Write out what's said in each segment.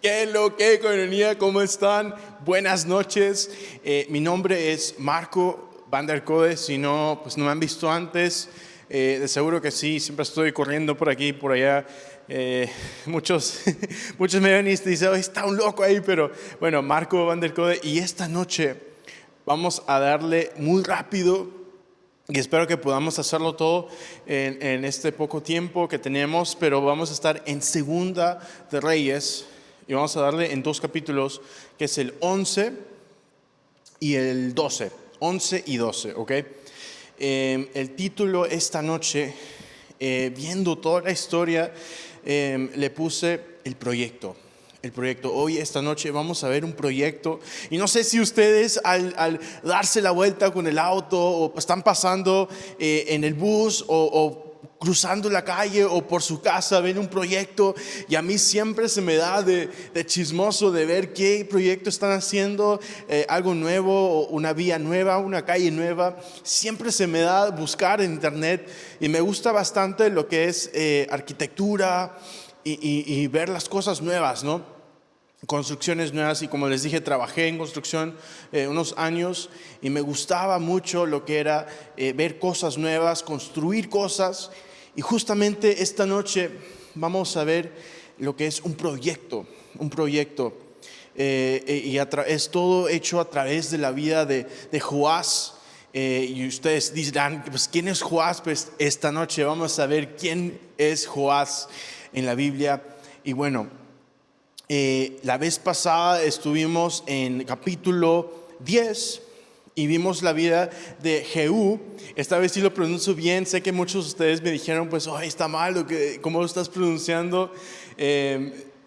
¿Qué lo que, comunidad? ¿Cómo están? Buenas noches. Mi nombre es Marco Van der Kode. Si no, pues no me han visto antes. De seguro que sí. Siempre estoy corriendo por aquí, por allá. Muchos me ven y dicen, está un loco ahí. Pero bueno, Marco Van der Kode. Y esta noche vamos a darle muy rápido. Y espero que podamos hacerlo todo en este poco tiempo que tenemos. Pero vamos a estar en Segunda de Reyes. Y vamos a darle en 2 capítulos, que es el 11 y el 12. 11 y 12, ¿ok? El título esta noche, viendo toda la historia, le puse el proyecto. El proyecto. Hoy, esta noche, vamos a ver un proyecto. Y no sé si ustedes al darse la vuelta con el auto, o están pasando en el bus, o cruzando la calle o por su casa, ven un proyecto, y a mí siempre se me da de chismoso de ver qué proyecto están haciendo, algo nuevo, una vía nueva, una calle nueva. Siempre se me da buscar en internet, y me gusta bastante lo que es arquitectura y ver las cosas nuevas, ¿no? Construcciones nuevas. Y como les dije, trabajé en construcción unos años, y me gustaba mucho lo que era ver cosas nuevas, construir cosas. Y justamente esta noche vamos a ver lo que es un proyecto. Es todo hecho a través de la vida de Joás. Y ustedes dirán, pues, ¿quién es Joás? Pues esta noche vamos a ver quién es Joás en la Biblia. Y bueno, la vez pasada estuvimos en capítulo 10 y vimos la vida de Jehú. Esta vez sí lo pronuncio bien. Sé que muchos de ustedes me dijeron, pues, está mal, ¿cómo lo estás pronunciando?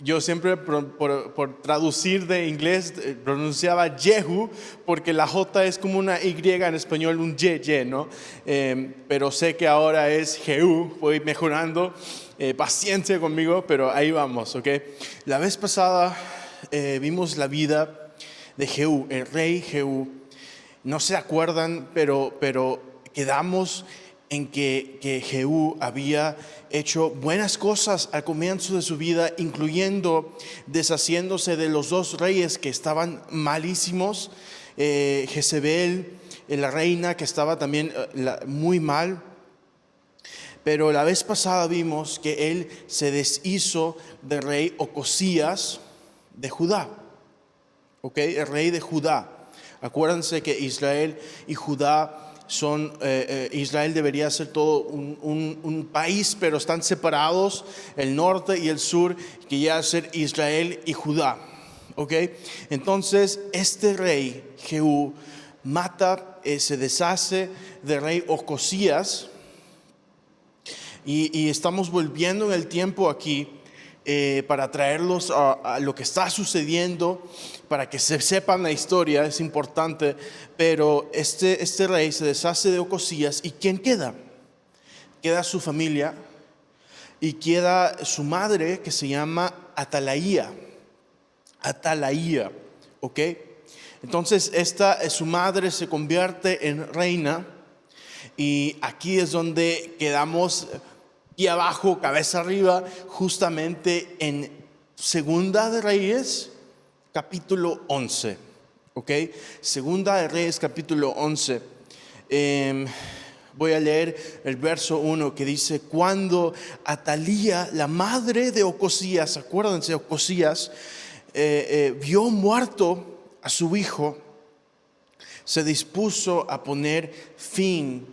Yo siempre por traducir de inglés pronunciaba Jehu, porque la J es como una Y en español, un Y, ¿no? Pero sé que ahora es Jehú. Voy mejorando. Paciencia conmigo, pero ahí vamos, ¿ok? La vez pasada vimos la vida de Jehú, el rey Jehú. No se acuerdan, pero quedamos en que Jehú había hecho buenas cosas al comienzo de su vida, incluyendo deshaciéndose de los 2 reyes que estaban malísimos. Jezebel, la reina, que estaba también muy mal. Pero la vez pasada vimos que él se deshizo del rey Ocosías de Judá. ¿Ok? El rey de Judá. Acuérdense que Israel y Judá son, Israel debería ser todo un país, pero están separados, el norte y el sur, que ya es ser Israel y Judá. ¿Ok? Entonces, este rey, Jehú, mata, se deshace del rey Ocosías. Y estamos volviendo en el tiempo aquí para traerlos a lo que está sucediendo, para que se sepan la historia. Es importante. Pero este rey se deshace de Ocosías. ¿Y quién queda? Queda su familia, y queda su madre, que se llama Atalaía, ¿ok? Entonces su madre se convierte en reina. Y aquí es donde quedamos, y abajo, cabeza arriba, justamente en Segunda de Reyes, capítulo 11. ¿Ok? Segunda de Reyes, capítulo 11. Voy a leer el verso 1, que dice: cuando Atalía, la madre de Ocosías, acuérdense, Ocosías, vio muerto a su hijo, se dispuso a poner fin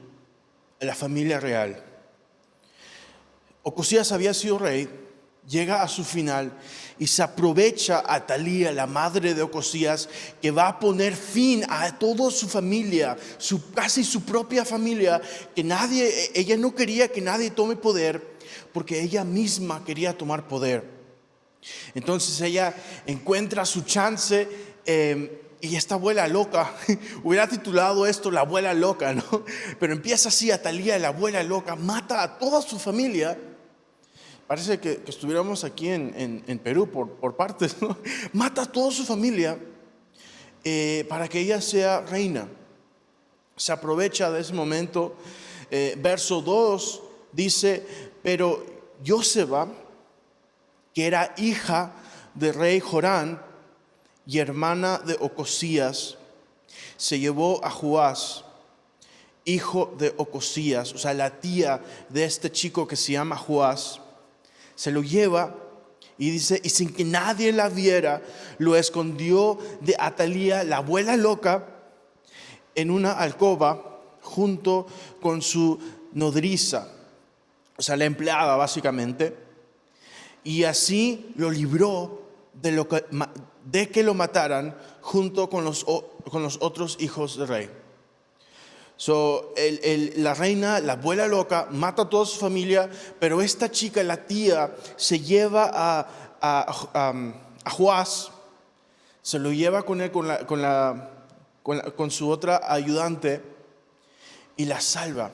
a la familia real. Ocosías había sido rey, llega a su final, y se aprovecha Atalía, la madre de Ocosías, que va a poner fin a toda su familia, casi su propia familia, que ella no quería que nadie tome poder, porque ella misma quería tomar poder. Entonces ella encuentra su chance. Y esta abuela loca, hubiera titulado esto La abuela loca, ¿no? Pero empieza así: Atalía, la abuela loca, mata a toda su familia. Parece que estuviéramos aquí en Perú por partes, ¿no? Mata a toda su familia para que ella sea reina. Se aprovecha de ese momento. Verso 2 dice: pero Joseba, que era hija del rey Jorán y hermana de Ocosías, se llevó a Joás, hijo de Ocosías, o sea, la tía de este chico que se llama Joás, se lo lleva y dice, y sin que nadie la viera, lo escondió de Atalía, la abuela loca, en una alcoba junto con su nodriza, o sea, la empleada básicamente, y así lo libró de que lo mataran junto con los otros hijos del rey. La reina, la abuela loca, mata a toda su familia, pero esta chica, la tía, se lleva a Joás, se lo lleva con él, con su otra ayudante, y la salva,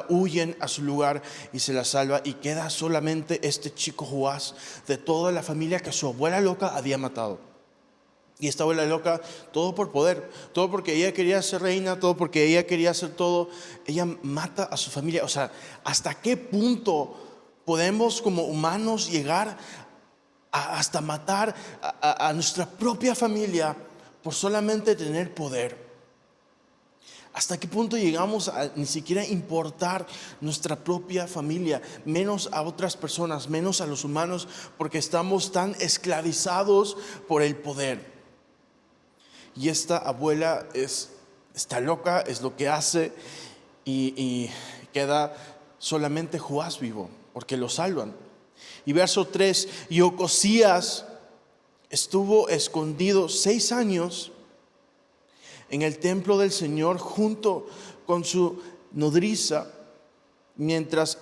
huyen a su lugar y se la salva, y queda solamente este chico Joás de toda la familia que su abuela loca había matado. Y esta abuela loca, todo por poder, todo porque ella quería ser reina, todo porque ella quería hacer todo, ella mata a su familia. O sea, ¿hasta qué punto podemos como humanos llegar hasta matar a nuestra propia familia por solamente tener poder? ¿Hasta qué punto llegamos a ni siquiera importar nuestra propia familia, menos a otras personas, menos a los humanos, porque estamos tan esclavizados por el poder? Y esta abuela está loca, es lo que hace, y queda solamente Joás vivo, porque lo salvan. Y verso 3, y Ocosías estuvo escondido 6 años en el templo del Señor junto con su nodriza, mientras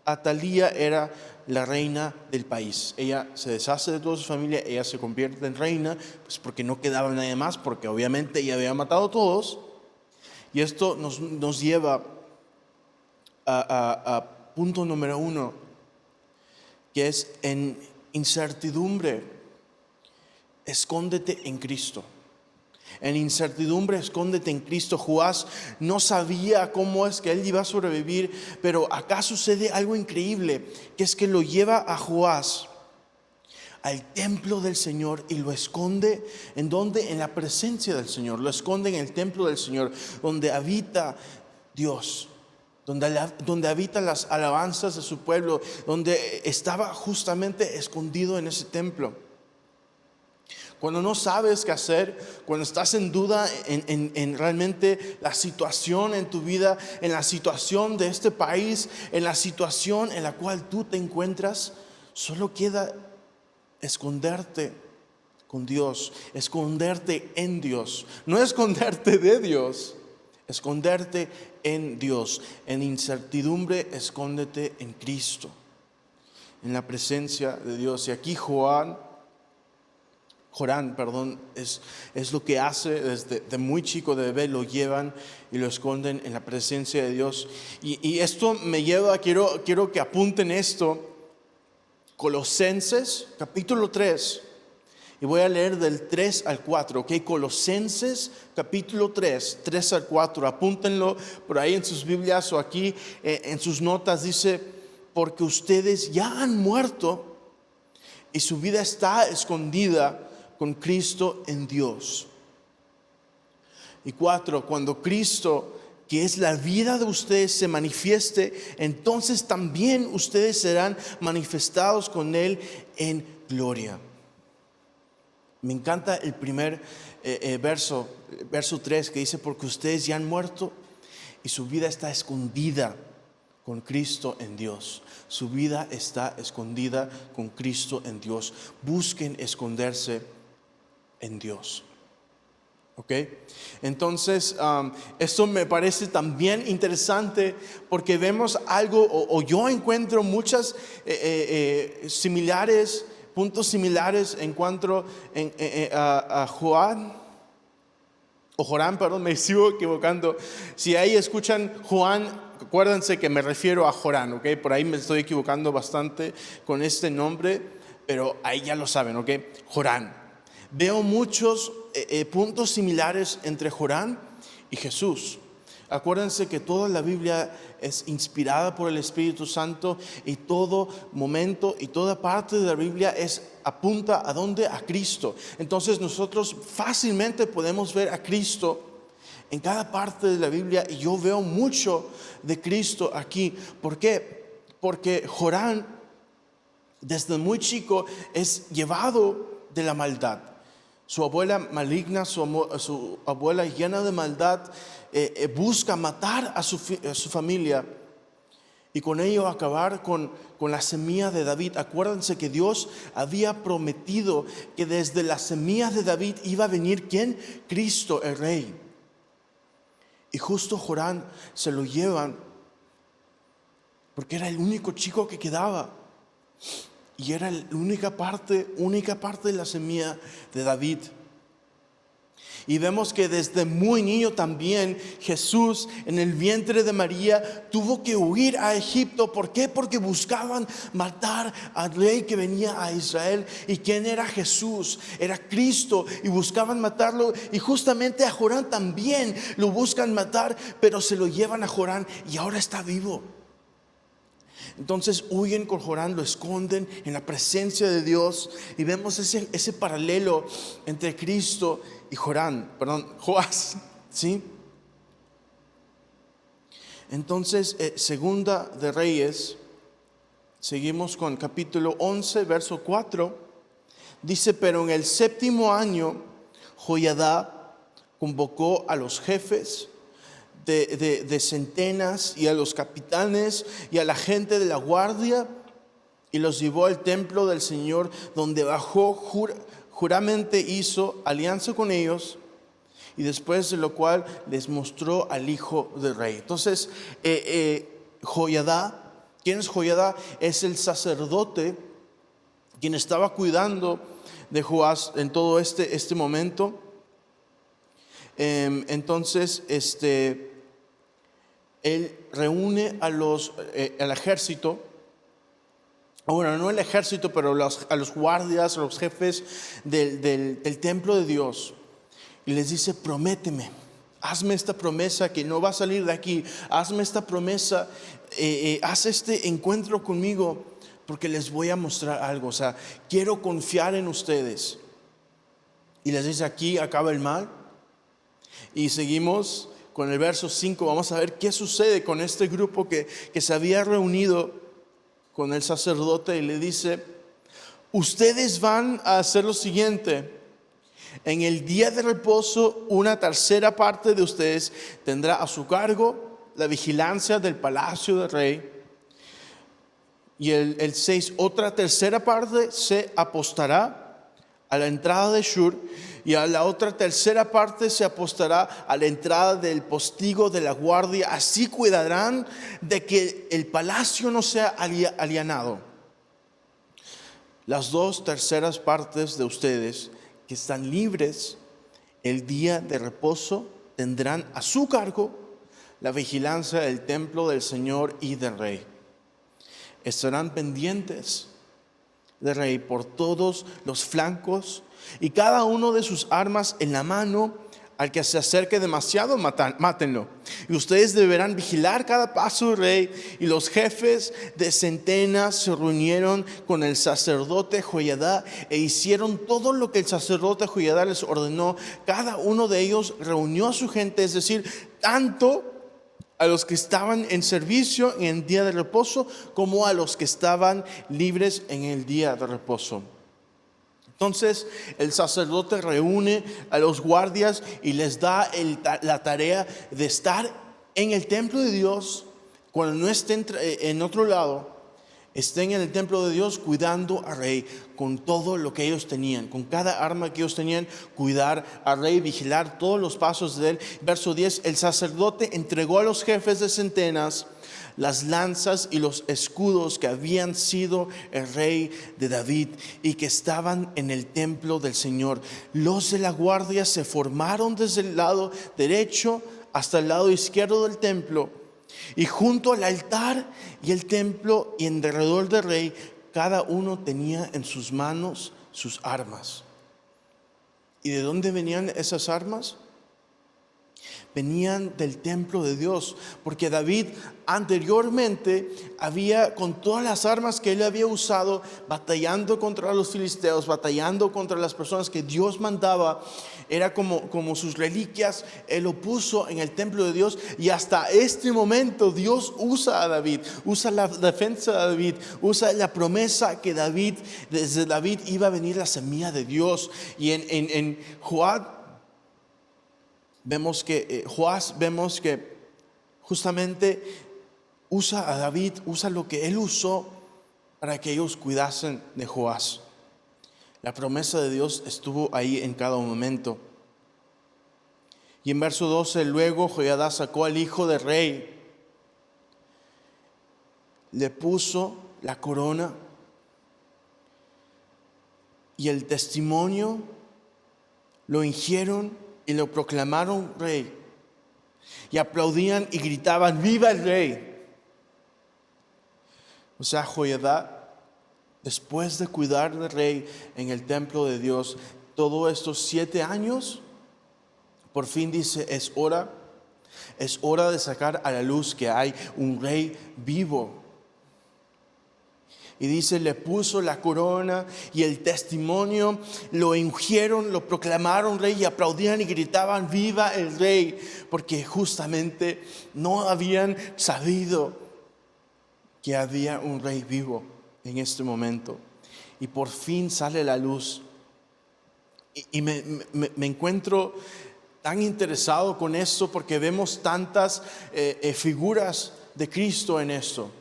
Atalía era la reina del país. Ella se deshace de toda su familia, ella se convierte en reina, pues porque no quedaba nadie más, porque obviamente ella había matado a todos. Y esto nos lleva a punto número 1, que es: en incertidumbre, escóndete en Cristo. En incertidumbre, escóndete en Cristo. Joás no sabía cómo es que él iba a sobrevivir, pero acá sucede algo increíble, que es que lo lleva a Joás al templo del Señor y lo esconde. ¿En dónde? En la presencia del Señor. Lo esconde en el templo del Señor, donde habita Dios, donde habitan las alabanzas de su pueblo, donde estaba justamente escondido en ese templo. Cuando no sabes qué hacer, cuando estás en duda en realmente la situación en tu vida, en la situación de este país, en la situación en la cual tú te encuentras, solo queda esconderte con Dios, esconderte en Dios, no esconderte de Dios, esconderte en Dios. En incertidumbre, escóndete en Cristo, en la presencia de Dios. Y aquí Jorán, es lo que hace. Desde muy chico, de bebé, lo llevan y lo esconden en la presencia de Dios. Y esto me lleva, quiero que apunten esto, Colosenses capítulo 3, y voy a leer del 3 al 4, ¿ok? Colosenses capítulo 3, 3 al 4, apúntenlo por ahí en sus Biblias o aquí en sus notas. Dice: porque ustedes ya han muerto y su vida está escondida con Cristo en Dios. Y 4, cuando Cristo, que es la vida de ustedes, se manifieste, entonces también ustedes serán manifestados con Él en gloria. Me encanta el primer verso 3, que dice: porque ustedes ya han muerto y su vida está escondida con Cristo en Dios. Su vida está escondida con Cristo en Dios. Busquen esconderse en Dios. ¿Ok? Entonces, esto me parece también interesante, porque vemos algo, o yo encuentro muchas puntos similares en cuanto a Jorán, me sigo equivocando. Si ahí escuchan Juan, acuérdense que me refiero a Jorán, ¿ok? Por ahí me estoy equivocando bastante con este nombre, pero ahí ya lo saben, ¿ok? Jorán. Veo muchos puntos similares entre Jorán y Jesús. Acuérdense que toda la Biblia es inspirada por el Espíritu Santo y todo momento y toda parte de la Biblia apunta ¿a dónde? A Cristo. Entonces nosotros fácilmente podemos ver a Cristo en cada parte de la Biblia y yo veo mucho de Cristo aquí. ¿Por qué? Porque Jorán desde muy chico es llevado de la maldad. Su abuela maligna, su abuela llena de maldad, busca matar a su familia y con ello acabar con la semilla de David. Acuérdense que Dios había prometido que desde la semilla de David iba a venir ¿quién? Cristo, el Rey. Y justo Jorán se lo llevan porque era el único chico que quedaba. Y era la única parte de la semilla de David. Y vemos que desde muy niño también Jesús en el vientre de María tuvo que huir a Egipto. ¿Por qué? Porque buscaban matar al rey que venía a Israel. ¿Y quién era Jesús? Era Cristo y buscaban matarlo. Y justamente a Jorán también lo buscan matar, pero se lo llevan a Jorán y ahora está vivo. Entonces huyen con Jorán, lo esconden en la presencia de Dios y vemos ese paralelo entre Cristo y Joás, ¿sí? Entonces, Segunda de Reyes, seguimos con capítulo 11, verso 4, dice: pero en el 7º año, Joiada convocó a los jefes de centenas y a los capitanes y a la gente de la guardia y los llevó al templo del Señor, donde bajó, juramente hizo alianza con ellos, y después de lo cual les mostró al hijo del rey. Entonces Joiada, ¿quién es Joiada? Es el sacerdote quien estaba cuidando de Joás en todo este momento. Entonces él reúne al ejército, bueno, no el ejército, pero a los guardias, a los jefes del templo de Dios, y les dice: prométeme, hazme esta promesa que no va a salir de aquí, hazme esta promesa, haz este encuentro conmigo, porque les voy a mostrar algo, o sea, quiero confiar en ustedes. Y les dice: aquí acaba el mal. Y seguimos con el verso 5, vamos a ver qué sucede con este grupo que se había reunido con el sacerdote, y le dice: ustedes van a hacer lo siguiente: en el día de reposo, una tercera parte de ustedes tendrá a su cargo la vigilancia del palacio del rey. Y el 6, otra tercera parte se apostará a la entrada de Shur, y a la otra tercera parte se apostará a la entrada del postigo de la guardia. Así cuidarán de que el palacio no sea alienado. Las 2 terceras partes de ustedes que están libres el día de reposo tendrán a su cargo la vigilancia del templo del Señor y del Rey. Estarán pendientes del Rey por todos los flancos, y cada uno de sus armas en la mano. Al que se acerque demasiado, mátenlo. Y ustedes deberán vigilar cada paso del rey. Y los jefes de centenas se reunieron con el sacerdote Joiada e hicieron todo lo que el sacerdote Joiada les ordenó. Cada uno de ellos reunió a su gente, es decir, tanto a los que estaban en servicio en el día de reposo como a los que estaban libres en el día de reposo. Entonces el sacerdote reúne a los guardias y les da la tarea de estar en el templo de Dios. Cuando no estén en otro lado, estén en el templo de Dios cuidando al rey con todo lo que ellos tenían, con cada arma que ellos tenían, cuidar al rey, vigilar todos los pasos de él. Verso 10, el sacerdote entregó a los jefes de centenas las lanzas y los escudos que habían sido el rey de David y que estaban en el templo del Señor. Los de la guardia se formaron desde el lado derecho hasta el lado izquierdo del templo, y junto al altar y el templo y en derredor del rey, cada uno tenía en sus manos sus armas. ¿Y de dónde venían esas armas? venían del templo de Dios, porque David anteriormente había, con todas las armas que él había usado, batallando contra los filisteos, batallando contra las personas que Dios mandaba, era como sus reliquias, él lo puso en el templo de Dios, y hasta este momento Dios usa a David, usa la defensa de David, usa la promesa que desde David iba a venir la semilla de Dios. Y en Joab vemos que justamente usa a David, usa lo que él usó para que ellos cuidasen de Joás. La promesa de Dios estuvo ahí en cada momento. Y en verso 12, luego Joiada sacó al hijo del rey, le puso la corona y el testimonio, lo ungieron y lo proclamaron rey. Y aplaudían y gritaban: ¡viva el rey! O sea, Joiada, después de cuidar del rey en el templo de Dios todos estos 7 años, por fin dice: es hora de sacar a la luz que hay un rey vivo. Y dice, le puso la corona y el testimonio, lo ungieron, lo proclamaron rey, y aplaudían y gritaban: ¡viva el rey! Porque justamente no habían sabido que había un rey vivo en este momento. Y por fin sale la luz. Y me encuentro tan interesado con esto, porque vemos tantas figuras de Cristo en esto.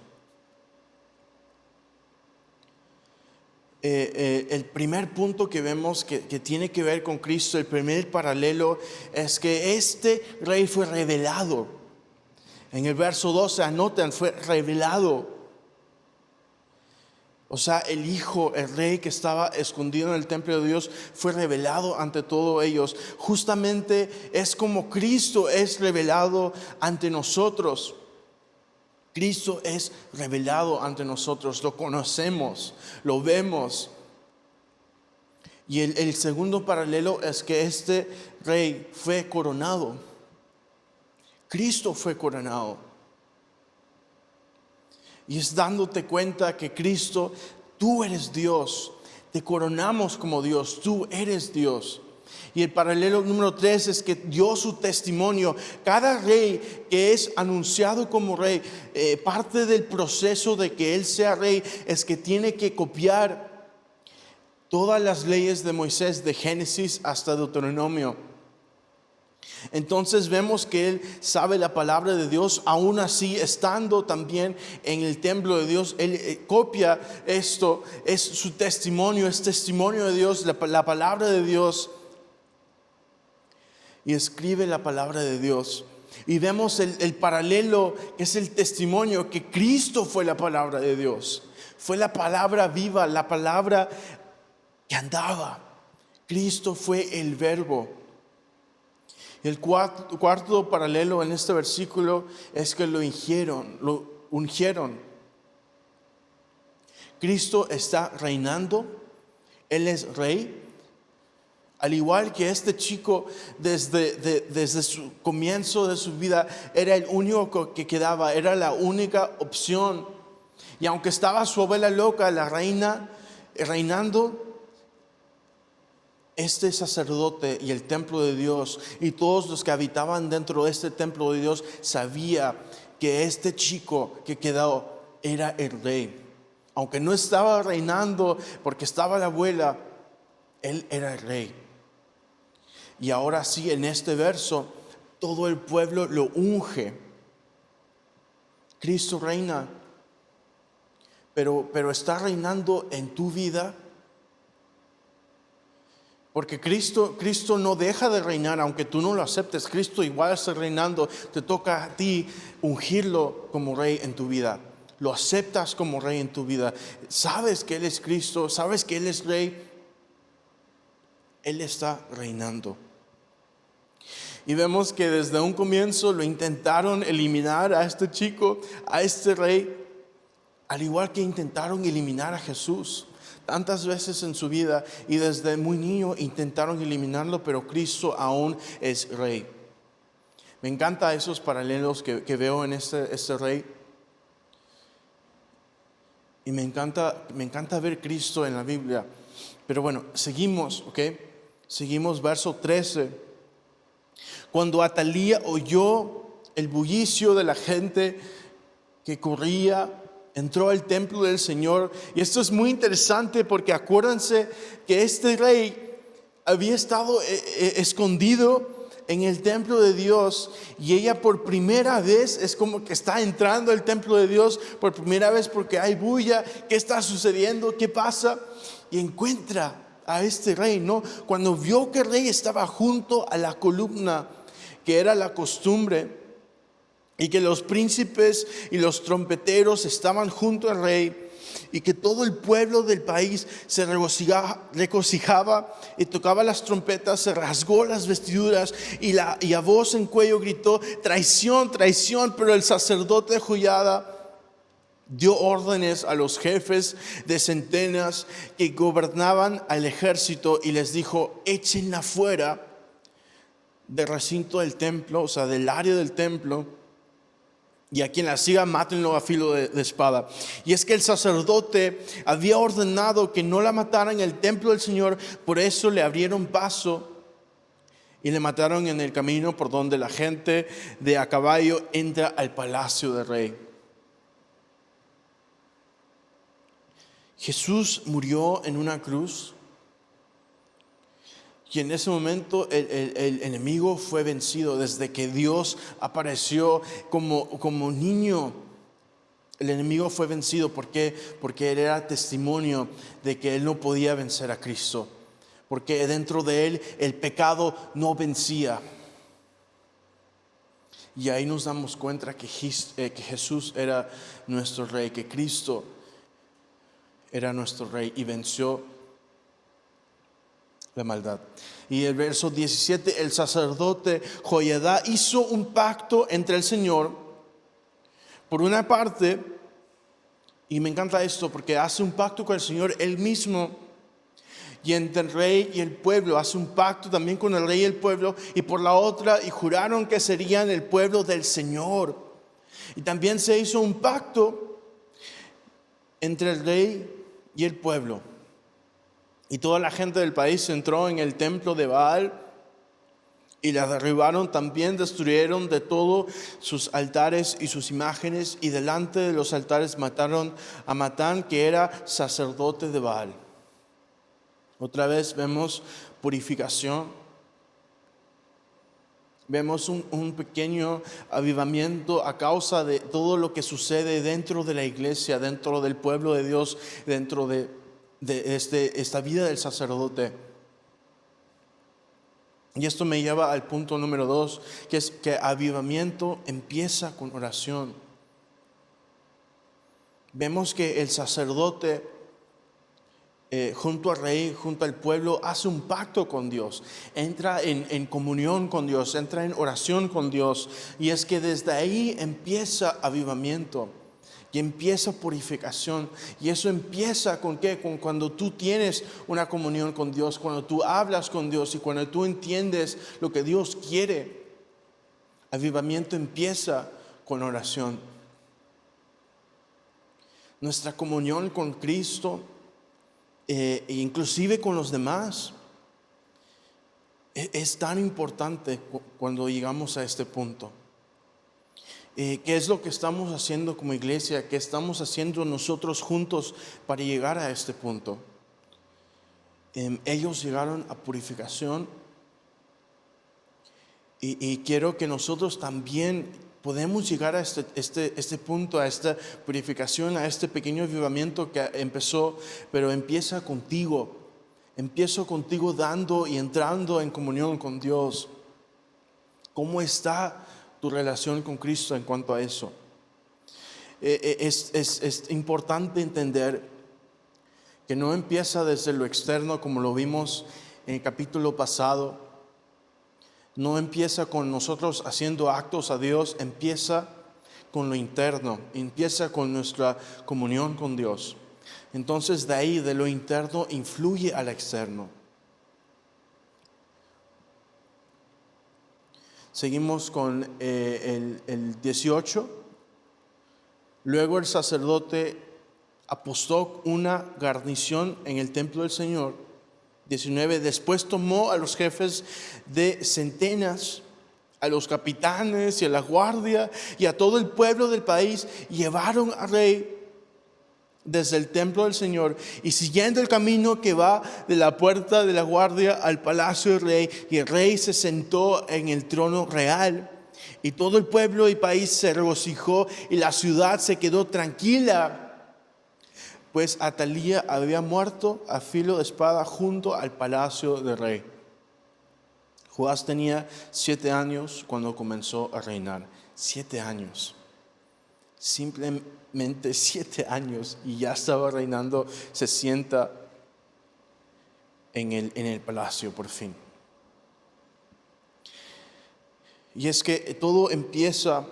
El primer punto que vemos que tiene que ver con Cristo, el primer paralelo, es que este rey fue revelado. En el verso 12 anotan, fue revelado. O sea, el Hijo, el Rey que estaba escondido en el templo de Dios, fue revelado ante todos ellos. Justamente es como Cristo es revelado ante nosotros. Cristo es revelado ante nosotros, lo conocemos, lo vemos. Y el segundo paralelo es que este Rey fue coronado. Cristo fue coronado. Y es dándote cuenta que Cristo, tú eres Dios. Te coronamos como Dios, tú eres Dios. Y el paralelo número 3 es que dio su testimonio. Cada rey que es anunciado como rey, parte del proceso de que él sea rey es que tiene que copiar todas las leyes de Moisés, de Génesis hasta Deuteronomio. Entonces vemos que él sabe la palabra de Dios, aún así estando también en el templo de Dios, él copia esto, es su testimonio, es testimonio de Dios, la palabra de Dios, y escribe la palabra de Dios. Y vemos el paralelo, que es el testimonio, que Cristo fue la palabra de Dios, fue la palabra viva, la palabra que andaba. Cristo fue el verbo. El cuarto paralelo en este versículo es que lo ungieron. Cristo está reinando, Él es rey. Al igual que este chico, desde su comienzo de su vida, era el único que quedaba, era la única opción. Y aunque estaba su abuela loca, la reina, reinando, este sacerdote y el templo de Dios y todos los que habitaban dentro de este templo de Dios sabía que este chico que quedó era el rey. Aunque no estaba reinando porque estaba la abuela, él era el rey. Y ahora sí, en este verso, todo el pueblo lo unge. Cristo reina, pero está reinando en tu vida. Porque Cristo no deja de reinar, aunque tú no lo aceptes. Cristo igual está reinando. Te toca a ti ungirlo como rey en tu vida. Lo aceptas como rey en tu vida. Sabes que Él es Cristo, sabes que Él es rey. Él está reinando. Y vemos que desde un comienzo lo intentaron eliminar a este chico, a este rey, al igual que intentaron eliminar a Jesús. Tantas veces en su vida, y desde muy niño intentaron eliminarlo, pero Cristo aún es rey. Me encanta esos paralelos que veo en este rey. Y me encanta ver Cristo en la Biblia. Pero bueno, seguimos, ¿ok? Seguimos, verso 13. Cuando Atalía oyó el bullicio de la gente que corría, entró al templo del Señor. Y esto es muy interesante porque acuérdense que este rey había estado escondido en el templo de Dios, y ella por primera vez es como que está entrando al templo de Dios por primera vez porque hay bulla. ¿Qué está sucediendo? ¿Qué pasa? Y encuentra a este rey, ¿no? Cuando vio que el rey estaba junto a la columna, que era la costumbre, y que los príncipes y los trompeteros estaban junto al rey, y que todo el pueblo del país se regocijaba y tocaba las trompetas, se rasgó las vestiduras y a voz en cuello gritó: traición, traición. Pero el sacerdote Joiada dio órdenes a los jefes de centenas que gobernaban al ejército y les dijo: échenla fuera del recinto del templo, o sea, del área del templo, y a quien la siga, mátenlo a filo de espada. Y es que el sacerdote había ordenado que no la mataran en el templo del Señor, por eso le abrieron paso y le mataron en el camino por donde la gente de a caballo entra al palacio del rey. Jesús murió en una cruz, y en ese momento el enemigo fue vencido. Desde que Dios apareció como niño, el enemigo fue vencido. ¿Por qué? Porque él era testimonio de que él no podía vencer a Cristo, porque dentro de él el pecado no vencía. Y ahí nos damos cuenta que Jesús era nuestro rey, que Cristo era nuestro rey y venció la maldad. Y el verso 17, el sacerdote Joiada hizo un pacto entre el Señor, por una parte, y me encanta esto porque hace un pacto con el Señor él mismo, y entre el rey y el pueblo hace un pacto también con el rey y el pueblo, y por la otra, y juraron que serían el pueblo del Señor. Y también se hizo un pacto entre el rey y el pueblo. Y toda la gente del país entró en el templo de Baal y la derribaron. También destruyeron de todo sus altares y sus imágenes, y delante de los altares mataron a Matán, que era sacerdote de Baal. Otra vez vemos purificación. Vemos un pequeño avivamiento a causa de todo lo que sucede dentro de la iglesia, dentro del pueblo de Dios, dentro de esta vida del sacerdote. Y esto me lleva al punto número 2, que es que avivamiento empieza con oración. Vemos que el sacerdote junto al rey, junto al pueblo, hace un pacto con Dios, entra en comunión con Dios, entra en oración con Dios. Y es que desde ahí empieza avivamiento y empieza purificación. Y eso empieza ¿con qué? Con cuando tú tienes una comunión con Dios, cuando tú hablas con Dios y cuando tú entiendes lo que Dios quiere. Avivamiento empieza con oración. Nuestra comunión con Cristo, inclusive con los demás, es tan importante cuando llegamos a este punto. ¿Qué es lo que estamos haciendo como iglesia? ¿Qué estamos haciendo nosotros juntos para llegar a este punto? Ellos llegaron a purificación, y quiero que nosotros también podemos llegar a este punto, a esta purificación, a este pequeño avivamiento que empezó, pero empieza contigo. Empiezo contigo dando y entrando en comunión con Dios. ¿Cómo está tu relación con Cristo en cuanto a eso? Es importante entender que no empieza desde lo externo como lo vimos en el capítulo pasado. No empieza con nosotros haciendo actos a Dios, empieza con lo interno, empieza con nuestra comunión con Dios. Entonces de ahí, de lo interno, influye al externo. Seguimos con el 18. Luego el sacerdote apostó una guarnición en el templo del Señor. 19. Después tomó a los jefes de centenas, a los capitanes y a la guardia y a todo el pueblo del país, y llevaron al rey desde el templo del Señor, y siguiendo el camino que va de la puerta de la guardia al palacio del rey, y el rey se sentó en el trono real, y todo el pueblo y país se regocijó, y la ciudad se quedó tranquila, pues Atalía había muerto a filo de espada junto al palacio del rey. Joás tenía 7 años cuando comenzó a reinar. 7 años. Simplemente 7 años y ya estaba reinando. Se sienta en el palacio por fin. Y es que todo empieza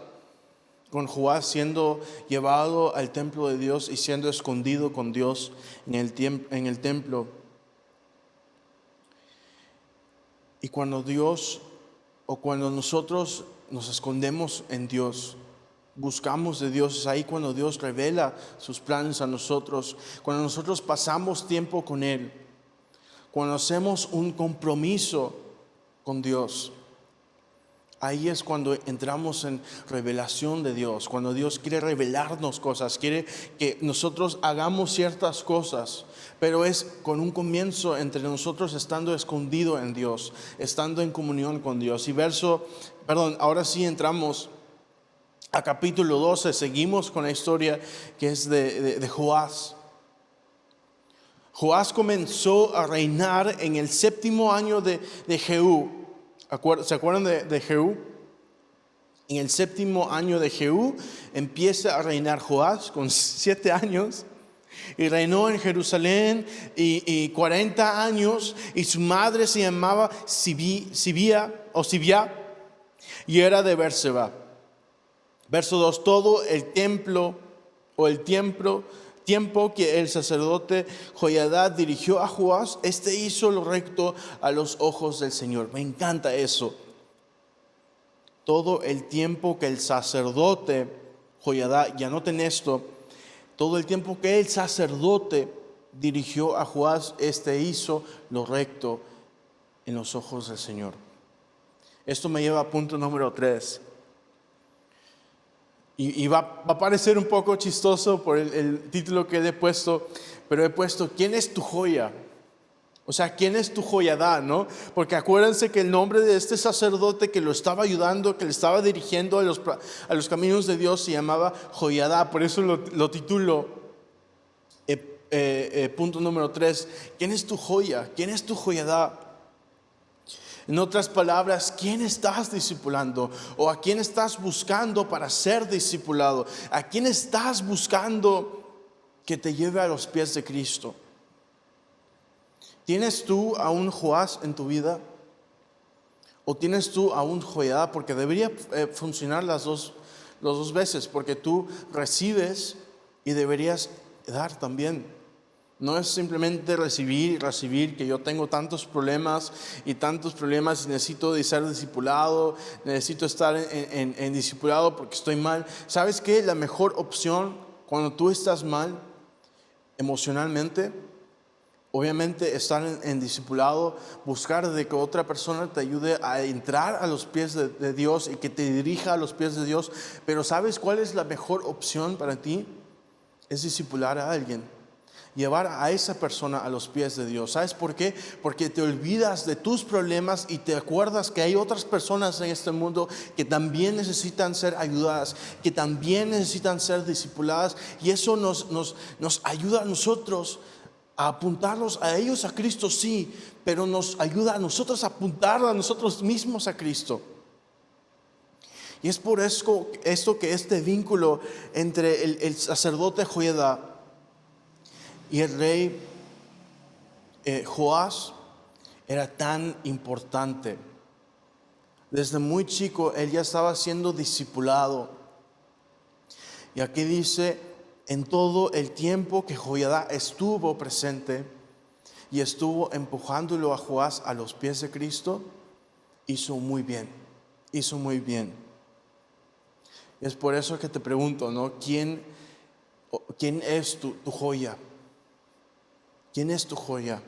con Joás siendo llevado al templo de Dios y siendo escondido con Dios en el templo. Y cuando nosotros nos escondemos en Dios, buscamos de Dios, es ahí cuando Dios revela sus planes a nosotros. Cuando nosotros pasamos tiempo con Él, cuando hacemos un compromiso con Dios, ahí es cuando entramos en revelación de Dios. Cuando Dios quiere revelarnos cosas, quiere que nosotros hagamos ciertas cosas, pero es con un comienzo entre nosotros estando escondido en Dios, estando en comunión con Dios. Y ahora sí entramos a capítulo 12, seguimos con la historia que es de Joás. Joás comenzó a reinar en el 7º año de Jehú. ¿Se acuerdan de Jehú? En el 7º año de Jehú empieza a reinar Joás con 7 años. Y reinó en Jerusalén y 40 años. Y su madre se llamaba Sibia y era de Berseba. Verso 2. Todo el tiempo que el sacerdote Joiada dirigió a Joás, hizo lo recto a los ojos del Señor. Me encanta eso. Todo el tiempo que el sacerdote Joiada, ya noten esto, todo el tiempo que el sacerdote dirigió a Joás, hizo lo recto en los ojos del Señor. Esto me lleva a punto número 3. Y va a parecer un poco chistoso por el título que le he puesto, pero he puesto, ¿quién es tu joya? O sea, ¿quién es tu Joiada, no? Porque acuérdense que el nombre de este sacerdote que lo estaba ayudando, que le estaba dirigiendo a los caminos de Dios, se llamaba Joiada. Por eso lo titulo, punto número 3, ¿quién es tu joya? ¿Quién es tu Joiada? En otras palabras, ¿quién estás discipulando? ¿O a quién estás buscando para ser discipulado? ¿A quién estás buscando que te lleve a los pies de Cristo? ¿Tienes tú a un Joás en tu vida? ¿O tienes tú a un Joiada? Porque debería funcionar las dos veces, porque tú recibes y deberías dar también. No es simplemente recibir, que yo tengo tantos problemas y necesito ser discipulado, necesito estar en discipulado porque estoy mal. ¿Sabes qué? La mejor opción cuando tú estás mal emocionalmente, obviamente estar en discipulado, buscar de que otra persona te ayude a entrar a los pies de Dios y que te dirija a los pies de Dios. Pero ¿sabes cuál es la mejor opción para ti? Es discipular a alguien. Llevar a esa persona a los pies de Dios. ¿Sabes por qué? Porque te olvidas de tus problemas y te acuerdas que hay otras personas en este mundo que también necesitan ser ayudadas, que también necesitan ser discipuladas, y eso nos ayuda a nosotros a apuntarlos a ellos a Cristo, sí, pero nos ayuda a nosotros a apuntar a nosotros mismos a Cristo. Y es por esto que este vínculo entre el sacerdote Joiada y el rey Joás era tan importante. Desde muy chico él ya estaba siendo discipulado. Y aquí dice, en todo el tiempo que Joiada estuvo presente y estuvo empujándolo a Joás a los pies de Cristo, hizo muy bien. hizo muy bien. Es por eso que te pregunto, ¿no? ¿Quién es tu joya? ¿Quién es tu joya?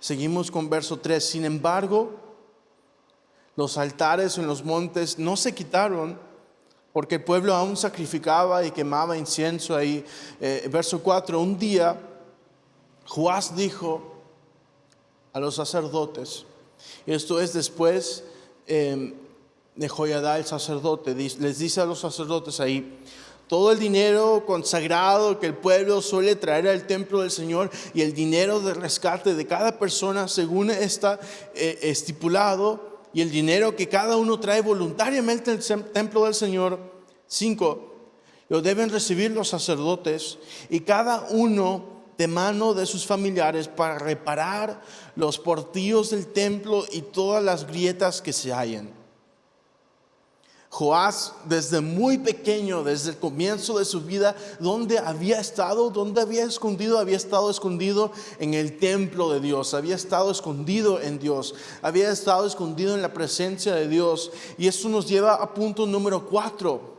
Seguimos con verso 3. Sin embargo, los altares en los montes no se quitaron, porque el pueblo aún sacrificaba y quemaba incienso ahí. Verso 4. Un día, Joás dijo a los sacerdotes, y esto es después de Joiada el sacerdote, les dice a los sacerdotes ahí: todo el dinero consagrado que el pueblo suele traer al templo del Señor y el dinero de rescate de cada persona según está estipulado, y el dinero que cada uno trae voluntariamente al templo del Señor. 5. Lo deben recibir los sacerdotes y cada uno de mano de sus familiares para reparar los portillos del templo y todas las grietas que se hallen. Joás, desde muy pequeño, desde el comienzo de su vida, ¿dónde había estado? ¿Dónde había escondido? Había estado escondido en el templo de Dios, había estado escondido en Dios, había estado escondido en la presencia de Dios. Y eso nos lleva a punto número 4.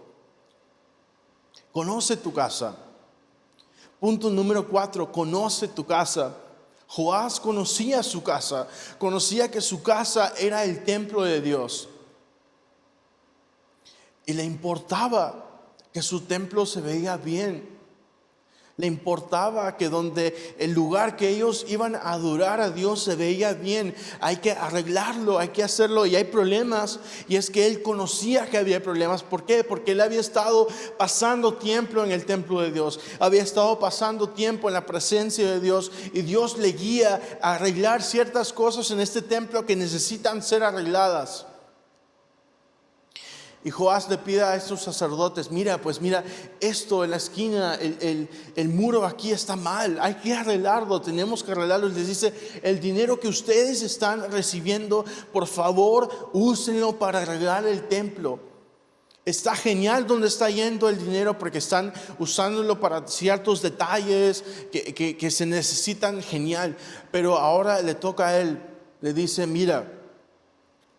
Conoce tu casa. Punto número 4, conoce tu casa. Joás conocía su casa, conocía que su casa era el templo de Dios. Y le importaba que su templo se veía bien. Le importaba que donde el lugar que ellos iban a adorar a Dios se veía bien. Hay que arreglarlo, hay que hacerlo. Y hay problemas. Y es que él conocía que había problemas. ¿Por qué? Porque él había estado pasando tiempo en el templo de Dios. Había estado pasando tiempo en la presencia de Dios. Y Dios le guía a arreglar ciertas cosas en este templo que necesitan ser arregladas. Y Joás le pide a estos sacerdotes: mira, esto en la esquina, el muro aquí está mal, hay que arreglarlo, tenemos que arreglarlo. Y les dice: el dinero que ustedes están recibiendo, por favor, úsenlo para arreglar el templo. Está genial donde está yendo el dinero, porque están usándolo para ciertos detalles que se necesitan, genial. Pero ahora le toca a él, le dice: mira,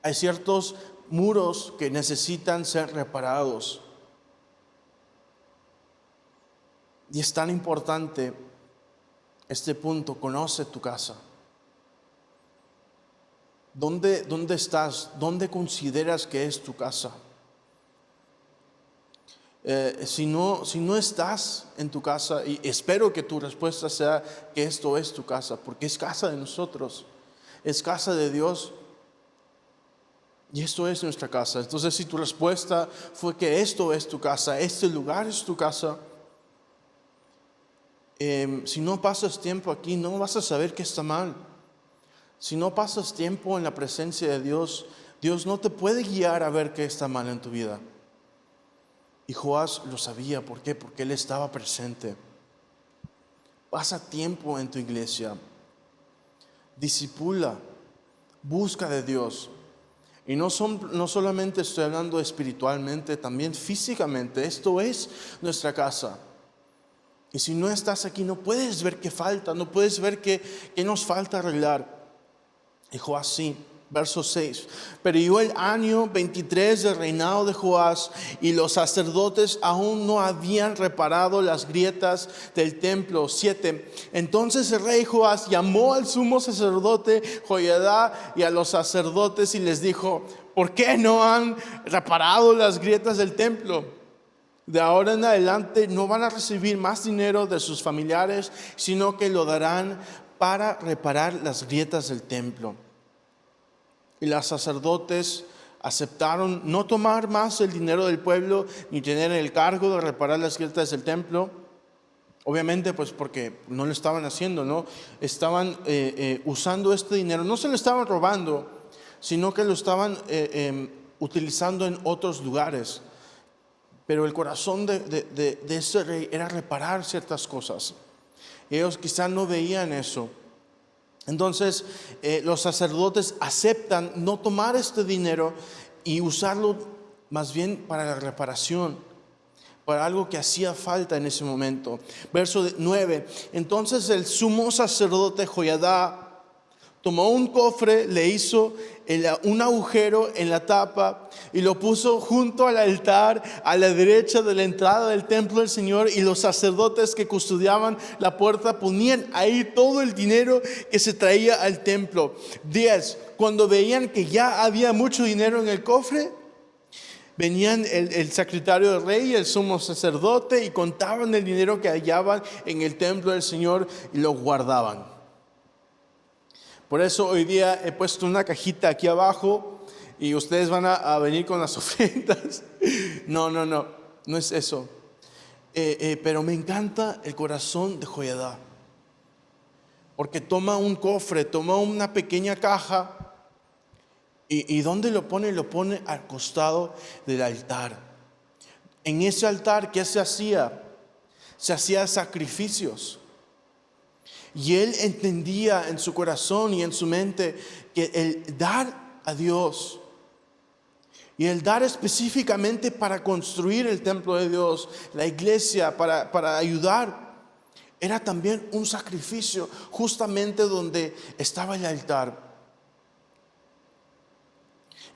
hay ciertos muros que necesitan ser reparados. Y es tan importante este punto: conoce tu casa. ¿Dónde estás? ¿Dónde consideras que es tu casa? Si no estás en tu casa, y espero que tu respuesta sea que esto es tu casa, porque es casa de nosotros, es casa de Dios. Y esto es nuestra casa. Entonces, si tu respuesta fue que esto es tu casa, este lugar es tu casa, si no pasas tiempo aquí, no vas a saber que está mal. Si no pasas tiempo en la presencia de Dios, Dios no te puede guiar a ver qué está mal en tu vida. Y Joás lo sabía. ¿Por qué? Porque él estaba presente. Pasa tiempo en tu iglesia. Discipula. Busca de Dios. Y no solamente estoy hablando espiritualmente, también físicamente. Esto es nuestra casa. Y si no estás aquí, no puedes ver qué falta, no puedes ver qué nos falta arreglar. Dijo así, verso 6. Pero llegó el año 23 del reinado de Joás, y los sacerdotes aún no habían reparado las grietas del templo. 7. Entonces el rey Joás llamó al sumo sacerdote Joiada y a los sacerdotes y les dijo: ¿por qué no han reparado las grietas del templo? De ahora en adelante no van a recibir más dinero de sus familiares, sino que lo darán para reparar las grietas del templo. Y los sacerdotes aceptaron no tomar más el dinero del pueblo, ni tener el cargo de reparar las grietas del templo. Obviamente, pues porque no lo estaban haciendo, ¿no? Estaban usando este dinero. No se lo estaban robando, sino que lo estaban utilizando en otros lugares. Pero el corazón de ese rey era reparar ciertas cosas. Ellos quizás no veían eso. Entonces los sacerdotes aceptan no tomar este dinero y usarlo más bien para la reparación, para algo que hacía falta en ese momento. Verso 9. Entonces el sumo sacerdote Joiada tomó un cofre, le hizo un agujero en la tapa y lo puso junto al altar a la derecha de la entrada del templo del Señor, y los sacerdotes que custodiaban la puerta ponían ahí todo el dinero que se traía al templo. 10. Cuando veían que ya había mucho dinero en el cofre, venían el secretario del rey y el sumo sacerdote y contaban el dinero que hallaban en el templo del Señor y lo guardaban. Por eso hoy día he puesto una cajita aquí abajo y ustedes van a venir con las ofrendas. No es eso. Pero me encanta el corazón de Joiada, porque toma un cofre, toma una pequeña caja y ¿dónde lo pone? Lo pone al costado del altar. En ese altar, ¿qué se hacía? Se hacían sacrificios. Y él entendía en su corazón y en su mente que el dar a Dios y el dar específicamente para construir el templo de Dios, la iglesia, para ayudar, era también un sacrificio justamente donde estaba el altar.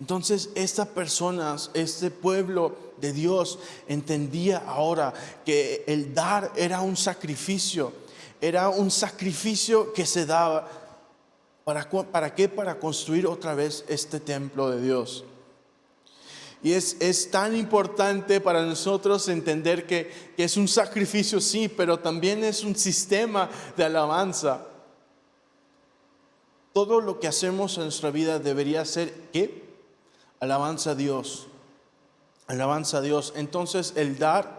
Entonces estas personas, este pueblo de Dios entendía ahora que el dar era un sacrificio. Era un sacrificio que se daba. ¿Para qué? Para construir otra vez este templo de Dios. Y es tan importante para nosotros entender que es un sacrificio, sí, pero también es un sistema de alabanza. Todo lo que hacemos en nuestra vida debería ser, ¿qué? Alabanza a Dios. Alabanza a Dios. Entonces el dar,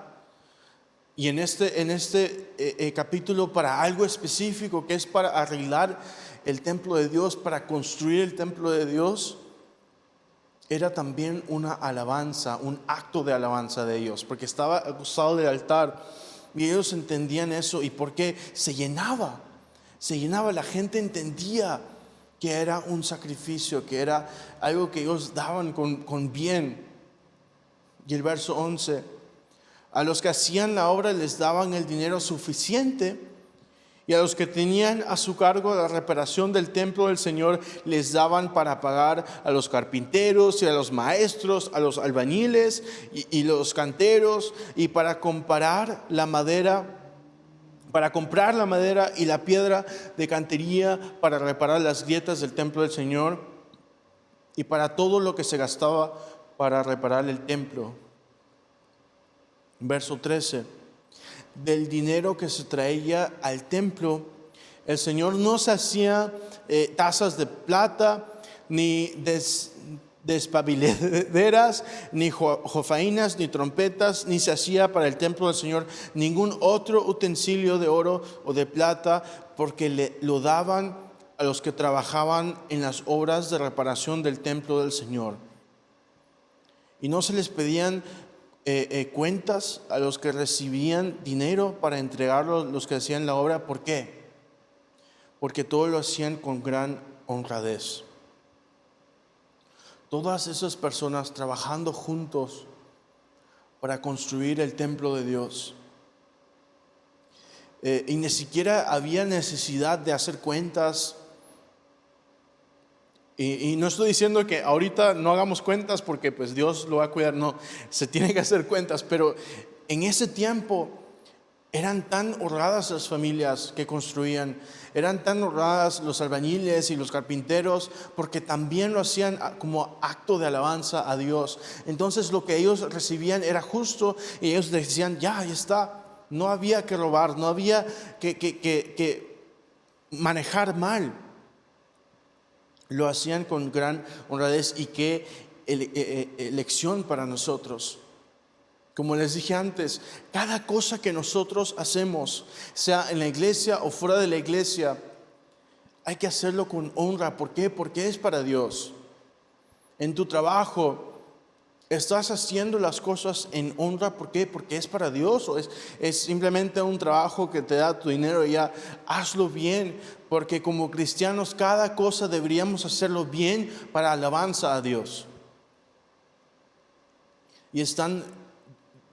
y en este capítulo, para algo específico que es para arreglar el templo de Dios, para construir el templo de Dios, era también una alabanza, un acto de alabanza de ellos, porque estaba al costado del altar y ellos entendían eso. ¿Y por qué? Se llenaba, la gente entendía que era un sacrificio, que era algo que ellos daban con bien. Y el verso 11: a los que hacían la obra les daban el dinero suficiente, y a los que tenían a su cargo la reparación del templo del Señor les daban para pagar a los carpinteros y a los maestros, a los albañiles y los canteros, y para comprar la madera y la piedra de cantería para reparar las grietas del templo del Señor, y para todo lo que se gastaba para reparar el templo. Verso 13: del dinero que se traía al templo, el Señor no se hacía tazas de plata, ni despabiladeras, ni jofainas, ni trompetas, ni se hacía para el templo del Señor ningún otro utensilio de oro o de plata, porque lo daban a los que trabajaban en las obras de reparación del templo del Señor. Y no se les pedían cuentas a los que recibían dinero para entregarlo a los que hacían la obra. ¿Por qué? Porque todo lo hacían con gran honradez. Todas esas personas trabajando juntos para construir el templo de Dios. Y ni siquiera había necesidad de hacer cuentas. Y no estoy diciendo que ahorita no hagamos cuentas porque pues Dios lo va a cuidar. No, se tiene que hacer cuentas. Pero en ese tiempo eran tan honradas las familias que construían, eran tan honradas los albañiles y los carpinteros, porque también lo hacían como acto de alabanza a Dios. Entonces lo que ellos recibían era justo, y ellos decían, ya está. No había que robar, no había que manejar mal. Lo hacían con gran honradez. Y qué lección para nosotros. Como les dije antes, cada cosa que nosotros hacemos, sea en la iglesia o fuera de la iglesia, hay que hacerlo con honra. ¿Por qué? Porque es para Dios. En tu trabajo, ¿estás haciendo las cosas en honra? ¿Por qué? Porque es para Dios. ¿O es simplemente un trabajo que te da tu dinero y ya? Hazlo bien, porque como cristianos cada cosa deberíamos hacerlo bien para alabanza a Dios. Y es tan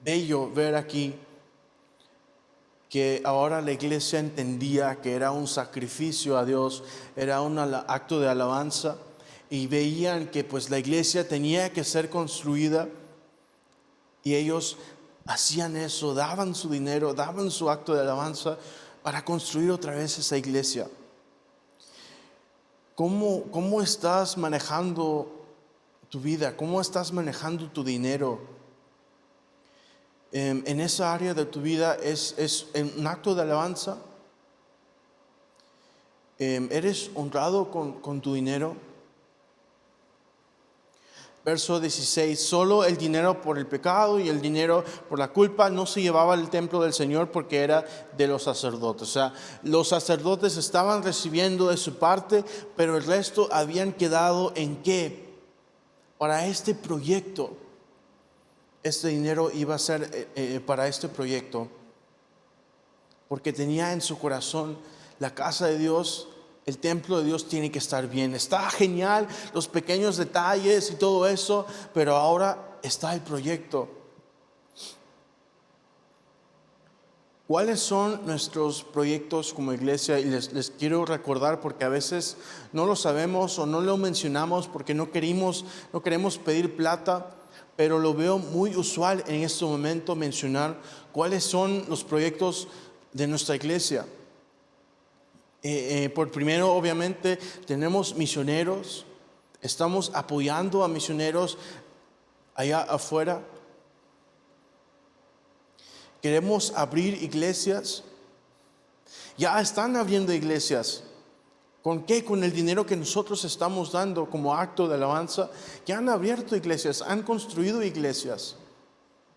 bello ver aquí que ahora la iglesia entendía que era un sacrificio a Dios, era un acto de alabanza, y veían que pues la iglesia tenía que ser construida, y ellos hacían eso, daban su dinero, daban su acto de alabanza para construir otra vez esa iglesia. ¿Cómo estás manejando tu vida? ¿Cómo estás manejando tu dinero? En esa área de tu vida es un acto de alabanza. ¿Eres honrado con tu dinero? Verso 16, solo el dinero por el pecado y el dinero por la culpa no se llevaba al templo del Señor porque era de los sacerdotes. O sea, los sacerdotes estaban recibiendo de su parte, pero el resto habían quedado en qué? Para este proyecto. Este dinero iba a ser para este proyecto, porque tenía en su corazón la casa de Dios. El templo de Dios tiene que estar bien. Está genial los pequeños detalles y todo eso, pero ahora está el proyecto. ¿Cuáles son nuestros proyectos como iglesia? Y les quiero recordar, porque a veces no lo sabemos o no lo mencionamos porque no queremos pedir plata, pero lo veo muy usual en este momento mencionar cuáles son los proyectos de nuestra iglesia. Por primero, obviamente, tenemos misioneros. Estamos apoyando a misioneros allá afuera. Queremos abrir iglesias. Ya están abriendo iglesias. ¿Con qué? Con el dinero que nosotros estamos dando como acto de alabanza. Ya han abierto iglesias, han construido iglesias.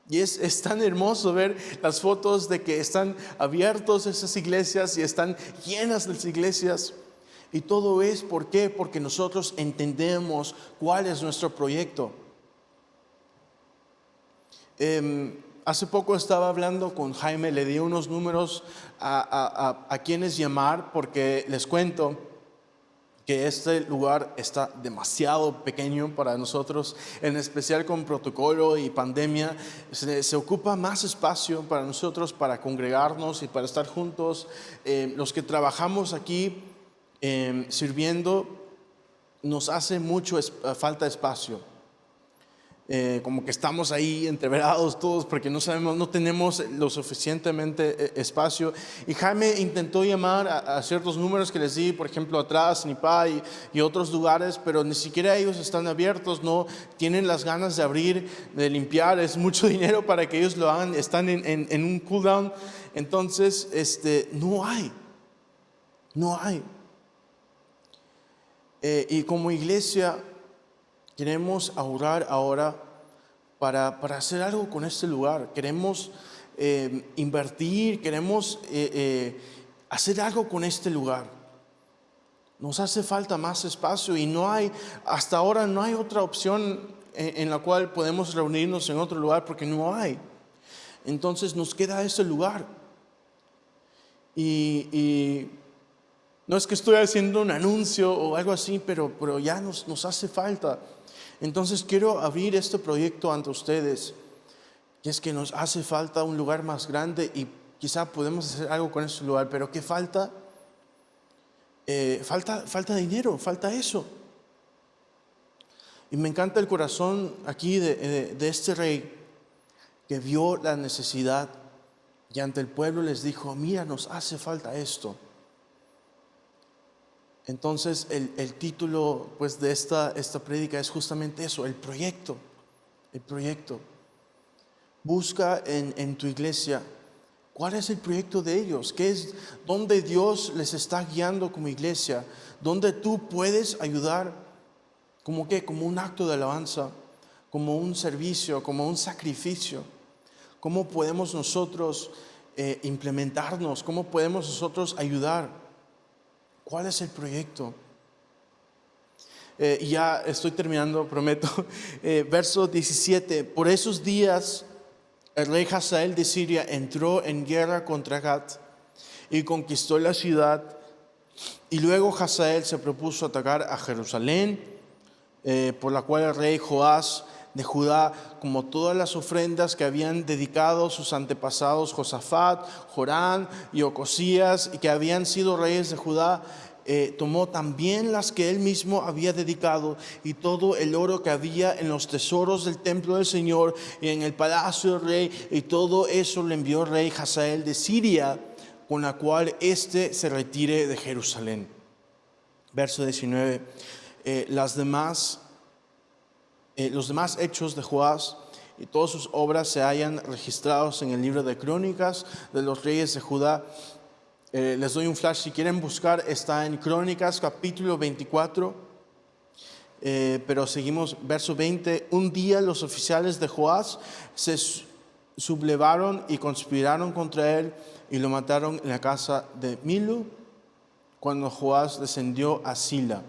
Y es tan hermoso ver las fotos de que están abiertos esas iglesias y están llenas las iglesias. Y todo es, ¿por qué? Porque nosotros entendemos cuál es nuestro proyecto. Hace poco estaba hablando con Jaime, le di unos números a quienes llamar, porque les cuento que este lugar está demasiado pequeño para nosotros, en especial con protocolo y pandemia. Se ocupa más espacio para nosotros, para congregarnos y para estar juntos. Los que trabajamos aquí sirviendo, nos hace mucho falta espacio. Como que estamos ahí entreverados todos porque no tenemos lo suficientemente espacio. Y Jaime intentó llamar a ciertos números que les di, por ejemplo atrás, Nipa y otros lugares, pero ni siquiera ellos están abiertos, no tienen las ganas de abrir, de limpiar. Es mucho dinero para que ellos lo hagan, están en un cool down. Entonces no hay. Y como iglesia queremos orar ahora para hacer algo con este lugar. Queremos invertir, queremos hacer algo con este lugar. Nos hace falta más espacio y hasta ahora no hay otra opción en la cual podemos reunirnos en otro lugar, porque no hay. Entonces nos queda este lugar. Y no es que estoy haciendo un anuncio o algo así, pero ya nos hace falta. Entonces quiero abrir este proyecto ante ustedes, y es que nos hace falta un lugar más grande y quizá podemos hacer algo con este lugar, pero ¿qué falta? Falta dinero, falta eso. Y me encanta el corazón aquí de este rey que vio la necesidad y ante el pueblo les dijo: mira, nos hace falta esto. Entonces el título pues de esta prédica es justamente eso, el proyecto. Busca en tu iglesia cuál es el proyecto de ellos, qué es donde Dios les está guiando como iglesia, donde tú puedes ayudar, como un acto de alabanza, como un servicio, como un sacrificio. ¿Cómo podemos nosotros implementarnos? ¿Cómo podemos nosotros ayudar? ¿Cuál es el proyecto? Y ya estoy terminando, prometo. Verso 17. Por esos días el rey Hazael de Siria entró en guerra contra Gat y conquistó la ciudad. Y luego Hazael se propuso atacar a Jerusalén, por la cual el rey Joás de Judá, como todas las ofrendas que habían dedicado sus antepasados Josafat, Jorán y Ocosías, y que habían sido reyes de Judá, tomó también las que él mismo había dedicado, y todo el oro que había en los tesoros del templo del Señor y en el palacio del rey, y todo eso le envió el rey Hazael de Siria, con la cual éste se retire de Jerusalén. Verso 19. Los demás hechos de Joás y todas sus obras se hallan registrados en el libro de Crónicas de los reyes de Judá. Les doy un flash, si quieren buscar, está en Crónicas capítulo 24, pero seguimos, verso 20. Un día los oficiales de Joás se sublevaron y conspiraron contra él y lo mataron en la casa de Milo, cuando Joás descendió a Sila.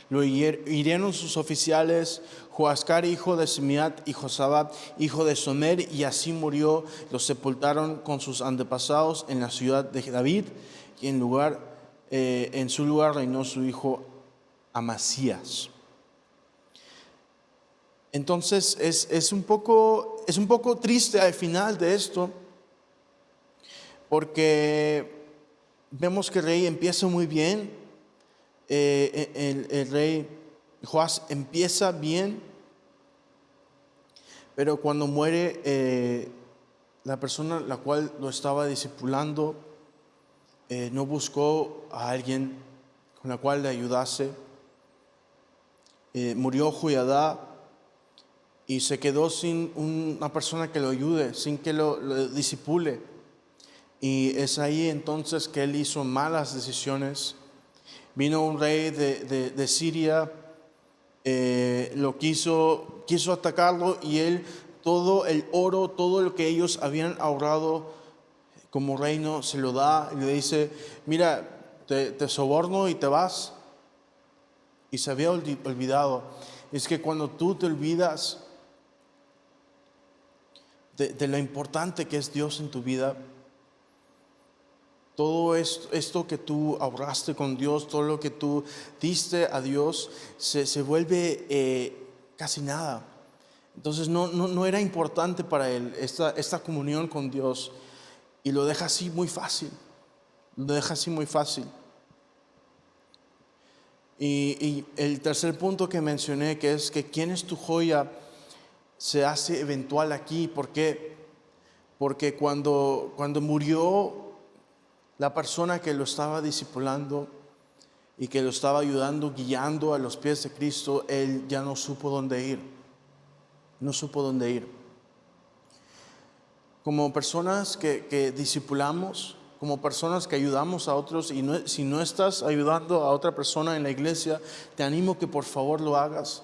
Lo hirieron sus oficiales, Joascar, hijo de Simiat, y Josabad, hijo de Somer, y así murió. Los sepultaron con sus antepasados en la ciudad de David, y en su lugar reinó su hijo Amasías. Entonces es un poco triste al final de esto, porque vemos que el rey empieza muy bien. El rey Joás empieza bien, pero cuando muere la persona la cual lo estaba discipulando, no buscó a alguien con la cual le ayudase. Murió Joiada y se quedó sin una persona que lo ayude, sin que lo discipule. Y es ahí entonces que él hizo malas decisiones. Vino un rey de Siria, lo quiso atacarlo, y él, todo el oro, todo lo que ellos habían ahorrado como reino, se lo da y le dice: mira, te soborno y te vas. Y se había olvidado. Es que cuando tú te olvidas de lo importante que es Dios en tu vida, todo esto que tú ahorraste con Dios, todo lo que tú diste a Dios, se vuelve casi nada. Entonces no era importante para él esta comunión con Dios, y lo deja así muy fácil. Y el tercer punto que mencioné, que es que quién es tu joya, se hace eventual aquí. ¿Por qué? Porque cuando murió la persona que lo estaba discipulando y que lo estaba ayudando, guiando a los pies de Cristo, él ya no supo dónde ir. Como personas que discipulamos, como personas que ayudamos a otros, y si no estás ayudando a otra persona en la iglesia, te animo que por favor lo hagas.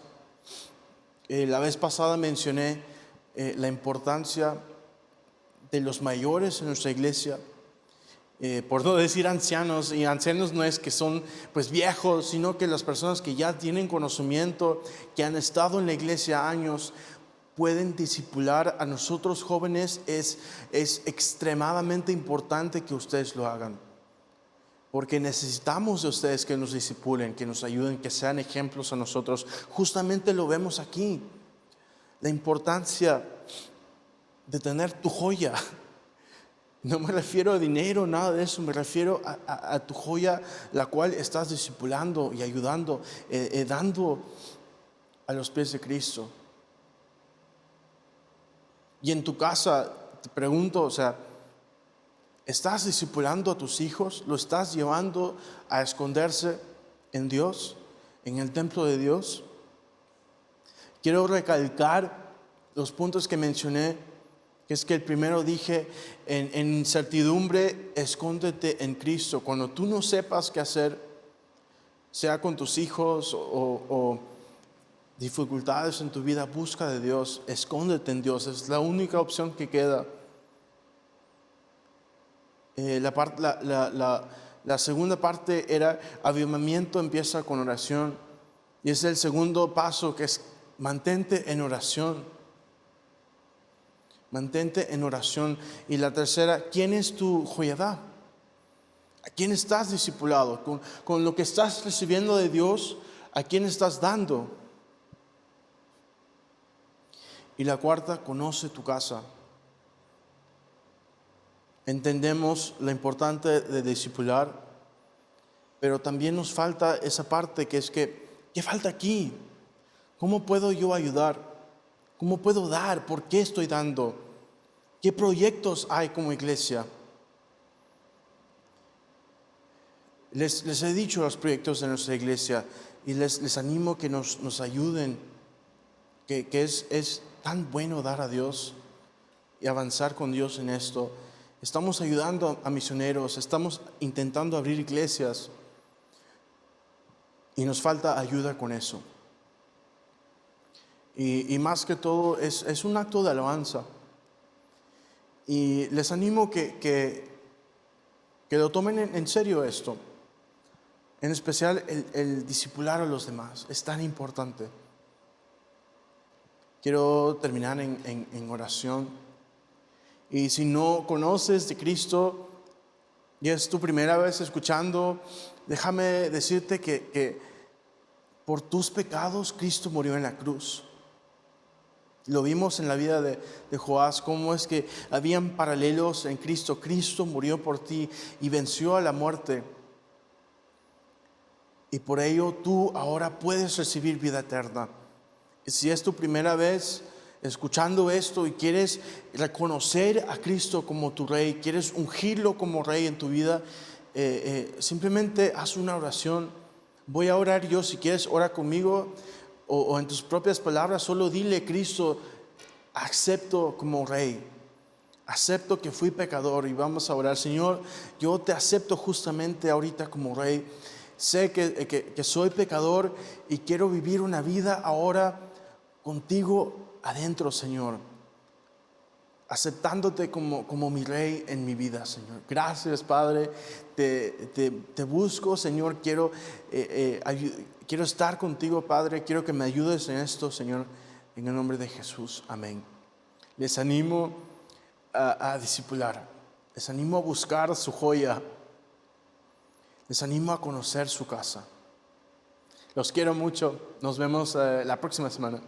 La vez pasada mencioné la importancia de los mayores en nuestra iglesia. Por no decir ancianos, y ancianos no es que son pues viejos, sino que las personas que ya tienen conocimiento, que han estado en la iglesia años, pueden discipular a nosotros jóvenes. Es extremadamente importante que ustedes lo hagan, porque necesitamos de ustedes que nos discipulen, que nos ayuden, que sean ejemplos a nosotros. Justamente lo vemos aquí, la importancia de tener tu joya. No me refiero a dinero, nada de eso. Me refiero a tu joya, la cual estás discipulando y ayudando, dando a los pies de Cristo. Y en tu casa, te pregunto, ¿estás discipulando a tus hijos? ¿Lo estás llevando a esconderse en Dios, en el templo de Dios? Quiero recalcar los puntos que mencioné, que es que el primero dije: en incertidumbre, escóndete en Cristo. Cuando tú no sepas qué hacer, sea con tus hijos o dificultades en tu vida, busca de Dios, escóndete en Dios. Es la única opción que queda. La segunda parte era: avivamiento empieza con oración. Y es el segundo paso, que es: mantente en oración. Mantente en oración. Y la tercera: ¿quién es tu joyadá? ¿A quién estás discipulado? Con lo que estás recibiendo de Dios, ¿a quién estás dando? Y la cuarta, conoce tu casa. Entendemos lo importante de discipular, pero también nos falta esa parte que es que, ¿qué falta aquí? ¿Cómo puedo yo ayudar? ¿Cómo puedo dar? ¿Por qué estoy dando? ¿Qué proyectos hay como iglesia? Les he dicho los proyectos de nuestra iglesia y les animo que nos ayuden, que es tan bueno dar a Dios y avanzar con Dios en esto. Estamos ayudando a misioneros, estamos intentando abrir iglesias y nos falta ayuda con eso. Y más que todo es un acto de alabanza. Y les animo que lo tomen en serio esto. En especial el discipular a los demás es tan importante. Quiero terminar en oración. Y si no conoces de Cristo y es tu primera vez escuchando, déjame decirte que por tus pecados Cristo murió en la cruz. Lo vimos en la vida de Joás, cómo es que habían paralelos en Cristo. Cristo murió por ti y venció a la muerte. Y por ello tú ahora puedes recibir vida eterna. Y si es tu primera vez escuchando esto y quieres reconocer a Cristo como tu Rey, quieres ungirlo como Rey en tu vida, simplemente haz una oración. Voy a orar yo, si quieres ora conmigo o en tus propias palabras, solo dile: Cristo, acepto como Rey, acepto que fui pecador. Y vamos a orar: Señor, yo te acepto justamente ahorita como Rey. Sé que soy pecador y quiero vivir una vida ahora contigo adentro, Señor, aceptándote como mi Rey en mi vida, Señor. Gracias, Padre, te busco, Señor. Quiero estar contigo, Padre. Quiero que me ayudes en esto, Señor, en el nombre de Jesús, amén. Les animo a discipular, les animo a buscar su joya, les animo a conocer su casa. Los quiero mucho. Nos vemos la próxima semana.